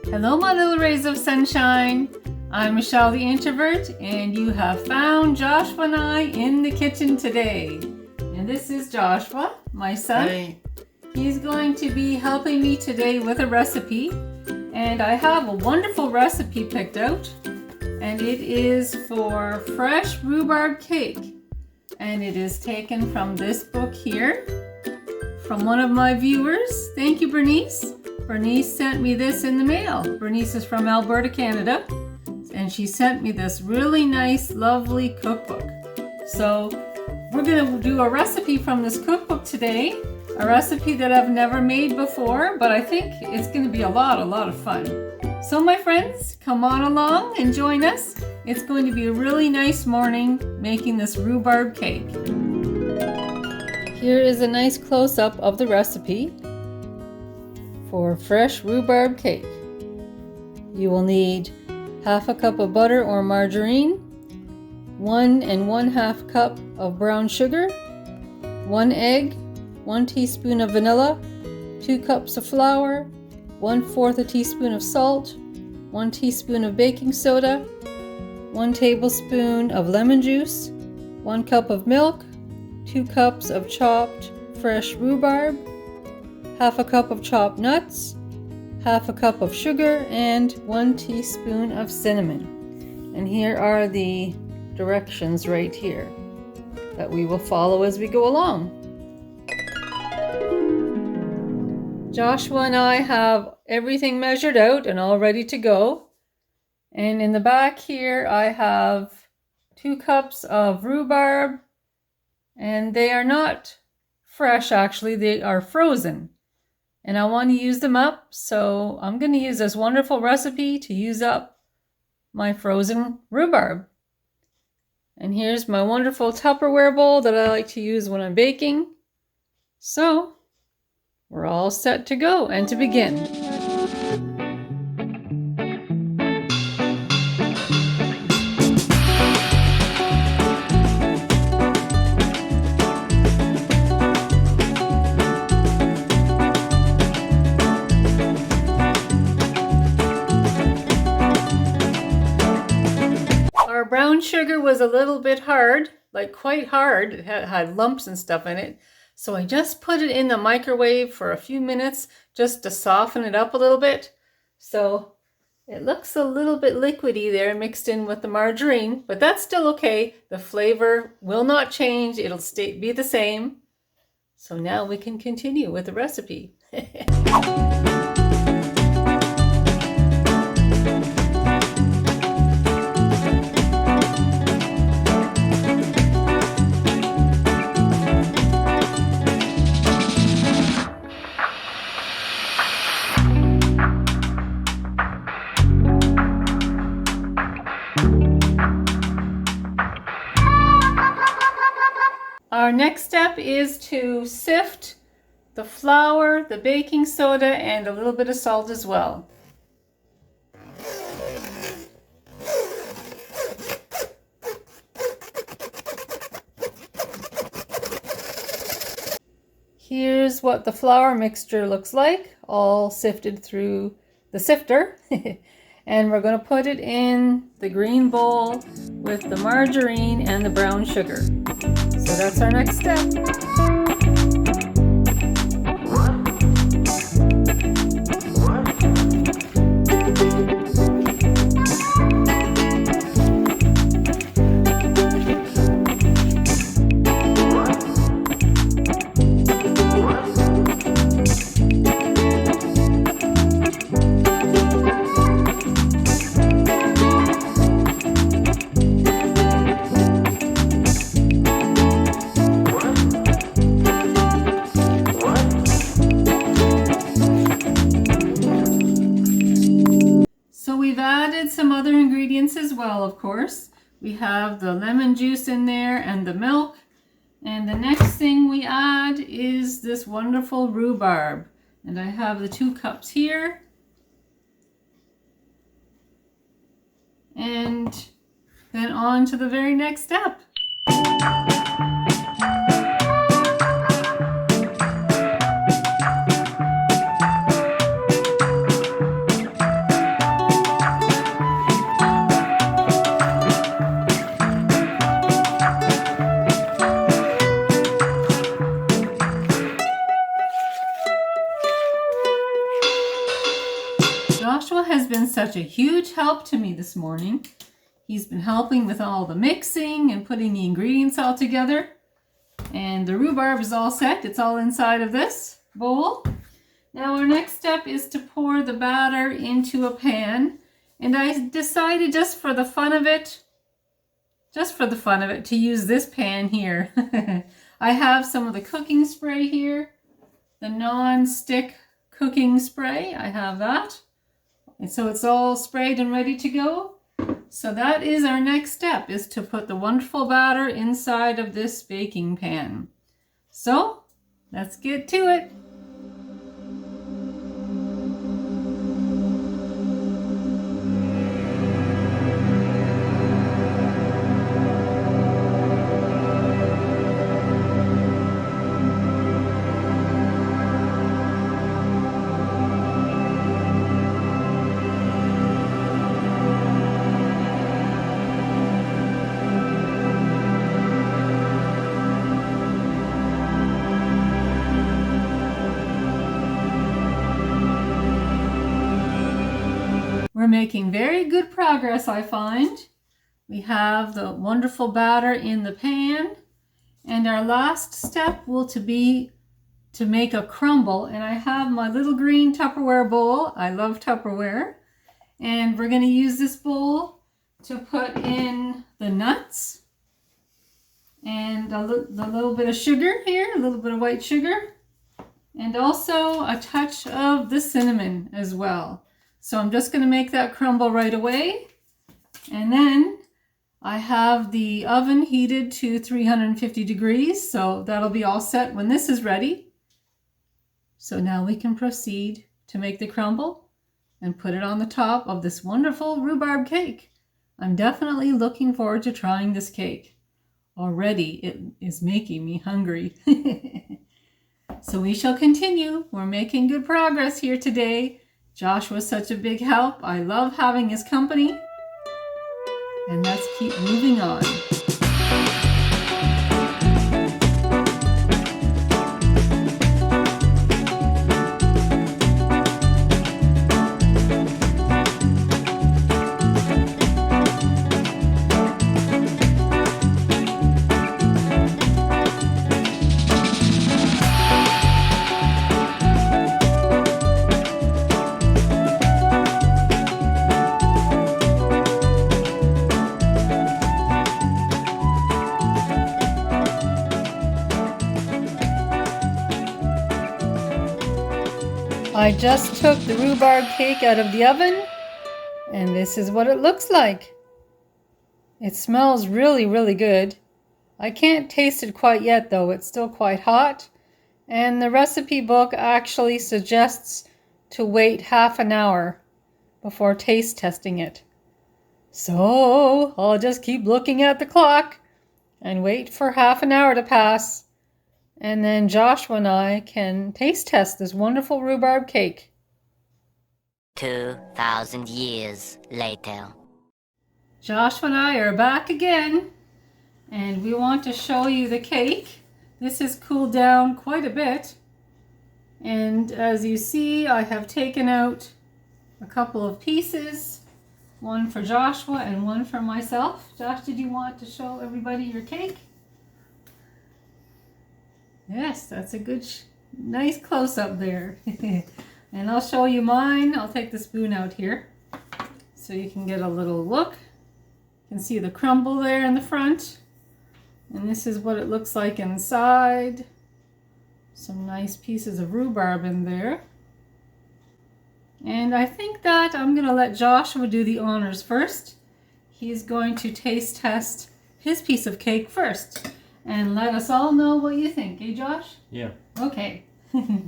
Hello, my little rays of sunshine. I'm Michelle the Introvert, and you have found Joshua and I in the kitchen today. And this is Joshua, my son. Hey. He's going to be helping me today with a recipe. And I have a wonderful recipe picked out. And it is for fresh rhubarb cake. And it is taken from this book here, from one of my viewers. Thank you, Bernice. Bernice sent me this in the mail. Bernice is from Alberta, Canada, and she sent me this really nice, lovely cookbook. So we're going to do a recipe from this cookbook today, a recipe that I've never made before, but I think it's going to be a lot of fun. So my friends, come on along and join us. It's going to be a really nice morning making this rhubarb cake. Here is a nice close-up of the recipe for fresh rhubarb cake. You will need half a cup of butter or margarine, 1 1/2 cup of brown sugar, 1 egg, 1 teaspoon of vanilla, 2 cups of flour, 1/4 a teaspoon of salt, 1 teaspoon of baking soda, 1 tablespoon of lemon juice, 1 cup of milk, 2 cups of chopped fresh rhubarb, half a cup of chopped nuts, half a cup of sugar, and 1 teaspoon of cinnamon. And here are the directions right here that we will follow as we go along. Joshua and I have everything measured out and all ready to go. And in the back here I have 2 cups of rhubarb, and they are not fresh, actually, they are frozen. And I want to use them up, so I'm going to use this wonderful recipe to use up my frozen rhubarb. And here's my wonderful Tupperware bowl that I like to use when I'm baking. So we're all set to go and to begin. Our brown sugar was a little bit hard, like quite hard. It had lumps and stuff in it. So I just put it in the microwave for a few minutes just to soften it up a little bit. So it looks a little bit liquidy there mixed in with the margarine, but that's still okay. The flavor will not change. It'll be the same. So now we can continue with the recipe. Our next step is to sift the flour, the baking soda, and a little bit of salt as well. Here's what the flour mixture looks like, all sifted through the sifter. And we're going to put it in the green bowl with the margarine and the brown sugar. So that's our next step. We've added some other ingredients as well, of course. We have the lemon juice in there and the milk. And the next thing we add is this wonderful rhubarb. And I have the 2 cups here. And then on to the very next step. Joshua has been such a huge help to me this morning. He's been helping with all the mixing and putting the ingredients all together. And the rhubarb is all set. It's all inside of this bowl. Now our next step is to pour the batter into a pan. And I decided just for the fun of it, to use this pan here. I have some of the cooking spray here, the non-stick cooking spray. I have that. And so it's all sprayed and ready to go. So that is our next step, is to put the wonderful batter inside of this baking pan. So let's get to it. We're making very good progress, I find. We have the wonderful batter in the pan, and our last step will be to make a crumble. And I have my little green Tupperware bowl. I love Tupperware. And we're going to use this bowl to put in the nuts and the little bit of sugar here, a little bit of white sugar, and also a touch of the cinnamon as well. So I'm just going to make that crumble right away. And then I have the oven heated to 350 degrees. So that'll be all set when this is ready. So now we can proceed to make the crumble and put it on the top of this wonderful rhubarb cake. I'm definitely looking forward to trying this cake. Already it is making me hungry. So we shall continue. We're making good progress here today. Joshua's such a big help. I love having his company. And let's keep moving on. I just took the rhubarb cake out of the oven, and this is what it looks like. It smells really, really good. I can't taste it quite yet though, it's still quite hot. And the recipe book actually suggests to wait half an hour before taste testing it. So I'll just keep looking at the clock and wait for half an hour to pass. And then Joshua and I can taste test this wonderful rhubarb cake. 2,000 years later. Joshua and I are back again, and we want to show you the cake. This has cooled down quite a bit. And as you see, I have taken out a couple of pieces, one for Joshua and one for myself. Josh, did you want to show everybody your cake? Yes, that's a good, nice close-up there. And I'll show you mine. I'll take the spoon out here so you can get a little look. You can see the crumble there in the front. And this is what it looks like inside. Some nice pieces of rhubarb in there. And I think that I'm going to let Joshua do the honors first. He's going to taste test his piece of cake first. And let us all know what you think, eh, Josh? Yeah. Okay. It's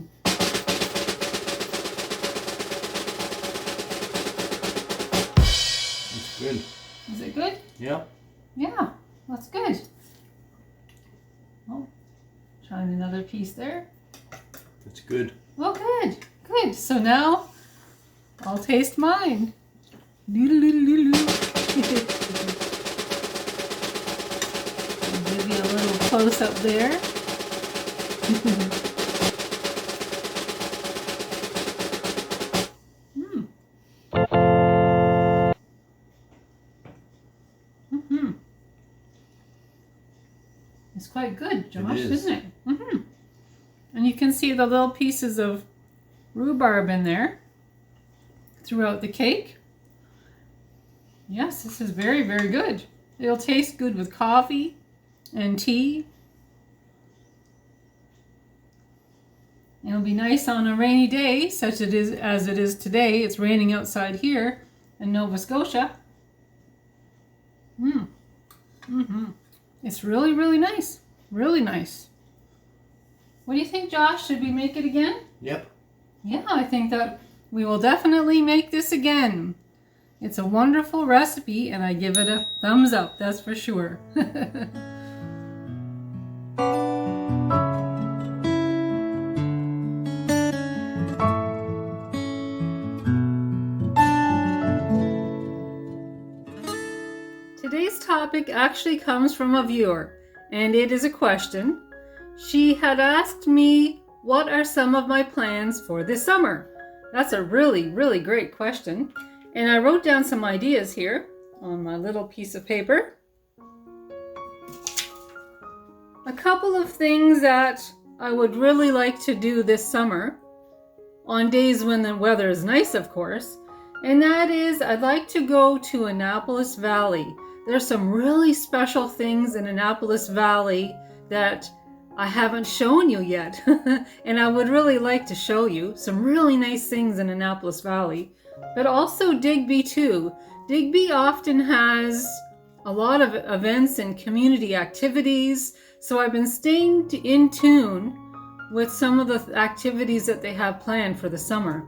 good. Is it good? Yeah. Yeah, that's good. Oh, trying another piece there. It's good. Oh, good. Good. So now I'll taste mine. Close up there. quite good, Josh, It is. isn't it? Mm-hmm. And you can see the little pieces of rhubarb in there throughout the cake. Yes, this is very, very good. It'll taste good with coffee and tea. It'll be nice on a rainy day, such as it is today. It's raining outside here in Nova Scotia. It's really, really nice. Really nice. What do you think, Josh? Should we make it again? Yep. Yeah, I think that we will definitely make this again. It's a wonderful recipe, and I give it a thumbs up, that's for sure. Today's topic actually comes from a viewer, and it is a question. She had asked me, what are some of my plans for this summer? That's a really, really great question. And I wrote down some ideas here on my little piece of paper. A couple of things that I would really like to do this summer, on days when the weather is nice, of course, and that is I'd like to go to Annapolis Valley. There's some really special things in Annapolis Valley that I haven't shown you yet, and I would really like to show you some really nice things in Annapolis Valley, but also Digby too. Digby often has a lot of events and community activities, so I've been staying in tune with some of the activities that they have planned for the summer.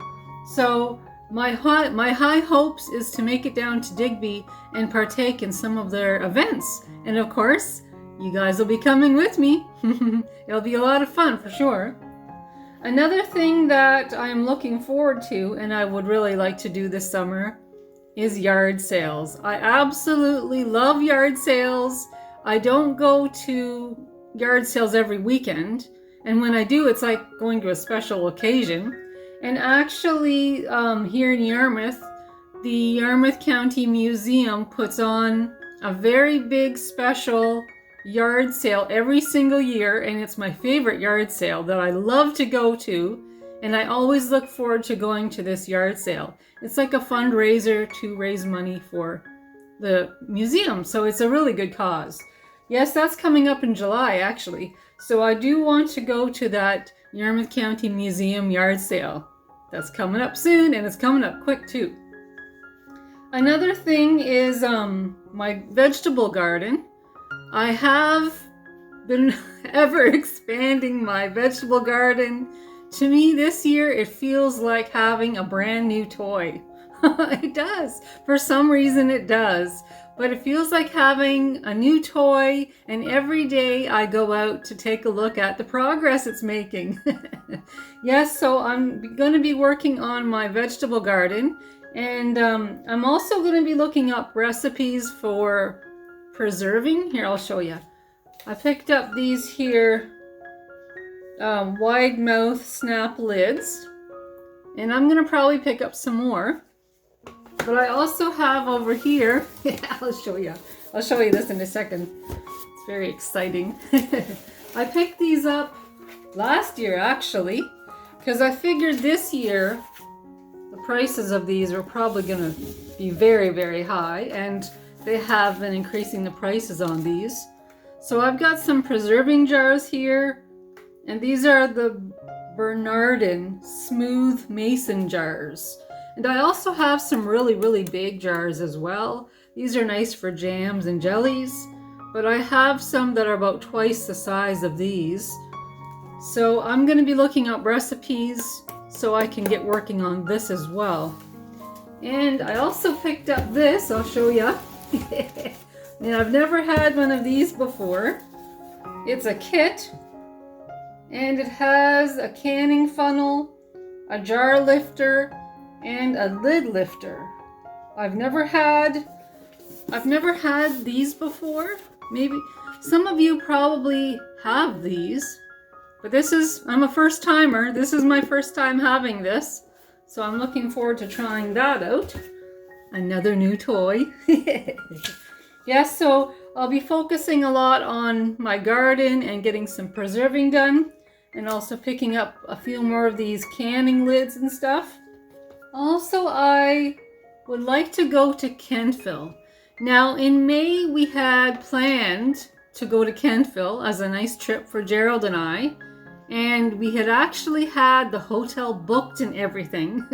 So my high hopes is to make it down to Digby and partake in some of their events, and of course you guys will be coming with me. It'll be a lot of fun for sure. Another thing that I'm looking forward to and I would really like to do this summer is yard sales. I absolutely love yard sales. I don't go to yard sales every weekend, and when I do, it's like going to a special occasion. And actually, here in Yarmouth, the Yarmouth County Museum puts on a very big special yard sale every single year, and it's my favorite yard sale that I love to go to, and I always look forward to going to this yard sale. It's like a fundraiser to raise money for the museum, so it's a really good cause. Yes, that's coming up in July actually, so I do want to go to that Yarmouth County Museum yard sale. That's coming up soon, and it's coming up quick too. Another thing is my vegetable garden. I have been ever expanding my vegetable garden. To me this year it feels like having a brand new toy. It does. For some reason it does. But it feels like having a new toy, and every day I go out to take a look at the progress it's making. Yes, so I'm going to be working on my vegetable garden, and I'm also going to be looking up recipes for preserving. Here, I'll show you. I picked up these here wide mouth snap lids, and I'm going to probably pick up some more. But I also have over here, I'll show you this in a second. It's very exciting. I picked these up last year actually, because I figured this year the prices of these are probably going to be very, very high, and they have been increasing the prices on these. So I've got some preserving jars here, and these are the Bernardin smooth mason jars. And I also have some really, really big jars as well. These are nice for jams and jellies, but I have some that are about twice the size of these. So I'm going to be looking up recipes so I can get working on this as well. And I also picked up this, I'll show you. And I've never had one of these before. It's a kit, and it has a canning funnel, a jar lifter, and a lid lifter. I've never had these before. Maybe some of you probably have these, but I'm a first timer. This is my first time having this, so I'm looking forward to trying that out. Another new toy. Yeah, so I'll be focusing a lot on my garden and getting some preserving done, and also picking up a few more of these canning lids and stuff. Also, I would like to go to Kentville. Now, in May, we had planned to go to Kentville as a nice trip for Gerald and I. And we had actually had the hotel booked and everything.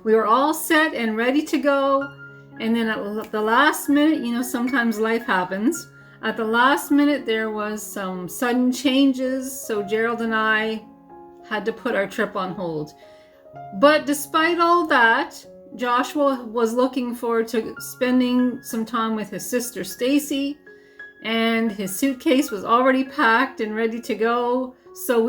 We were all set and ready to go. And then at the last minute, you know, sometimes life happens. At the last minute, there was some sudden changes. So Gerald and I had to put our trip on hold. But despite all that, Joshua was looking forward to spending some time with his sister Stacy. And his suitcase was already packed and ready to go. So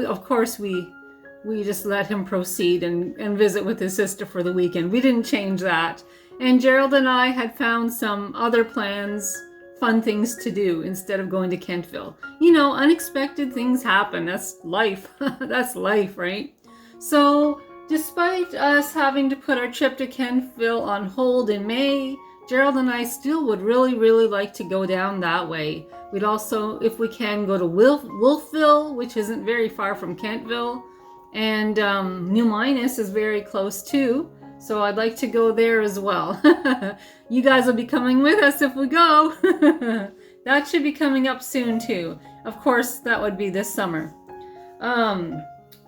we just let him proceed and visit with his sister for the weekend. We didn't change that. And Gerald and I had found some other plans, fun things to do instead of going to Kentville. You know, unexpected things happen. That's life. That's life, right? So despite us having to put our trip to Kentville on hold in May, Gerald and I still would really, really like to go down that way. We'd also, if we can, go to Wolfville, which isn't very far from Kentville. And New Minas is very close too. So I'd like to go there as well. You guys will be coming with us if we go. That should be coming up soon too. Of course, that would be this summer.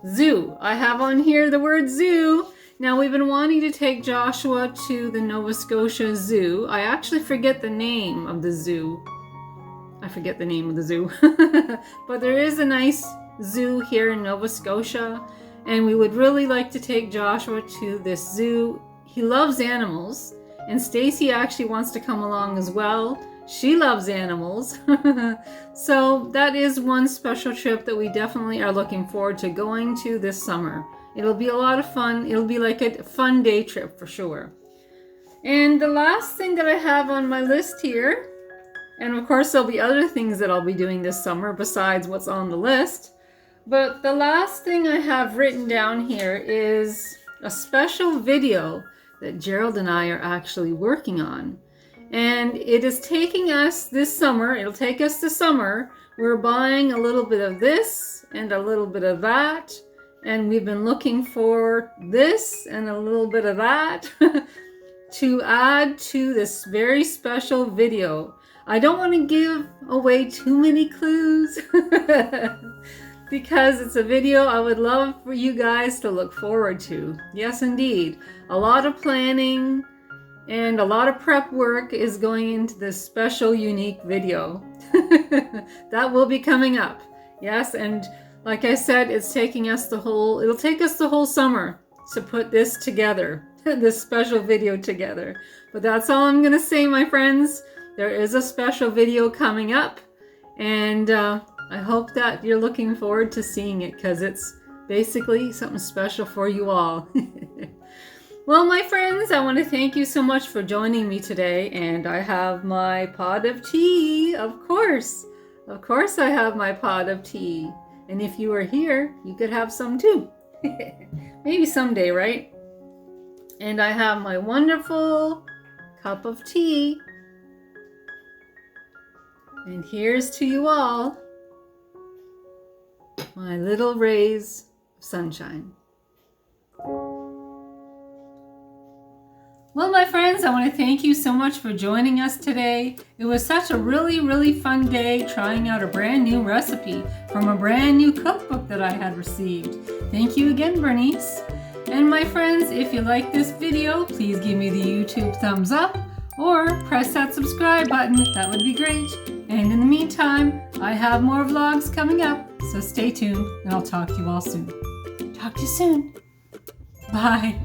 Zoo. I have on here the word zoo. Now, we've been wanting to take Joshua to the Nova Scotia Zoo. I actually forget the name of the zoo. But there is a nice zoo here in Nova Scotia, and we would really like to take Joshua to this zoo. He loves animals, and Stacy actually wants to come along as well. She loves animals. So that is one special trip that we definitely are looking forward to going to this summer. It'll be a lot of fun. It'll be like a fun day trip for sure. And the last thing that I have on my list here, and of course there'll be other things that I'll be doing this summer besides what's on the list, but the last thing I have written down here is a special video that Gerald and I are actually working on. And it is taking us this summer, it'll take us this summer. We're buying a little bit of this and a little bit of that. And we've been looking for this and a little bit of that to add to this very special video. I don't want to give away too many clues because it's a video I would love for you guys to look forward to. Yes, indeed. A lot of planning and a lot of prep work is going into this special, unique video. That will be coming up. Yes, and like I said, it'll take us the whole summer to put this together, this special video together. But that's all I'm going to say, my friends. There is a special video coming up, and I hope that you're looking forward to seeing it because it's basically something special for you all. Well, my friends, I want to thank you so much for joining me today, and I have my pot of tea, of course. Of course I have my pot of tea. And if you were here, you could have some too. Maybe someday, right? And I have my wonderful cup of tea. And here's to you all, my little rays of sunshine. Well, my friends, I want to thank you so much for joining us today. It was such a really, really fun day trying out a brand new recipe from a brand new cookbook that I had received. Thank you again, Bernice. And my friends, if you like this video, please give me the YouTube thumbs up or press that subscribe button. That would be great. And in the meantime, I have more vlogs coming up, so stay tuned and I'll talk to you all soon. Talk to you soon. Bye.